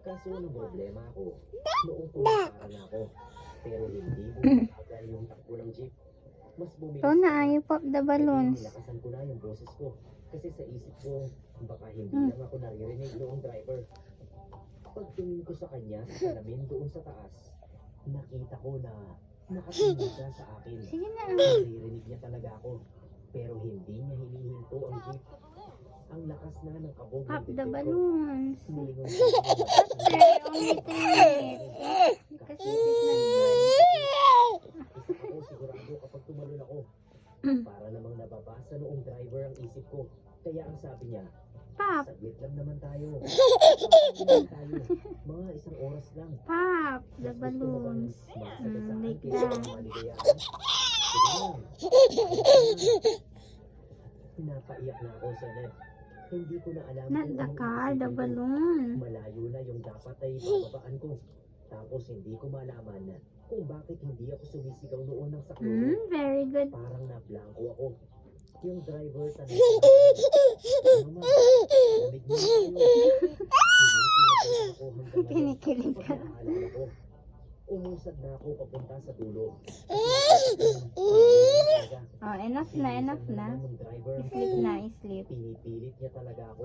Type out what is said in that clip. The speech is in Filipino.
Kaso walang problema ako. Noong pumapara na ako. Pero hindi bumabagal yung takbo ng jeep. Mas bumilis Ito na, pa. you pop the balloons. Nilakasan ko na yung boses ko. Kasi sa isip ko, baka hindi lang ako naririnig noong driver. Pagtingin ko sa kanya sa salamin doon sa taas, nakita ko na nakatingin siya sa akin. Sige na. Naririnig niya talaga ako. Pero hindi niya hinihinto ang jeep. Ang lakas na ng kabog ng Pop the dibdib ko. balloons. Nilingon ko Sir, only 3 minutes. Kasi it's not good. Isa ako sigurado kapag tumalon ako. Para namang nababasa noong driver ang isip ko. Kaya ang sabi niya, Pop, saglit lang naman tayo. Saglit lang tayo. Mga 1 oras lang. pop the Mas gusto mo bang balloons. masagasaan Like kaysa that. maligayahan? Sige na. Pinapaiyak na ako, Senep. Hindi ko na alam Not kung the anong car, the isipin ko. balloon. Malayo na yung dapat ay bababaan ko. Tapos hindi ko malaman kung bakit hindi ako sumisigaw noon ng saklolo. Very good. Parang nablangko ako. Yung driver tanong ko, Mama, lamig mo tayo. Pinikilig ka. Pagkakaalala ko, umusad na ako papunta sa dulo. Oh, enough na, enough na. Ng driver, Sleep na, sleep. pinipilit niya talaga ako.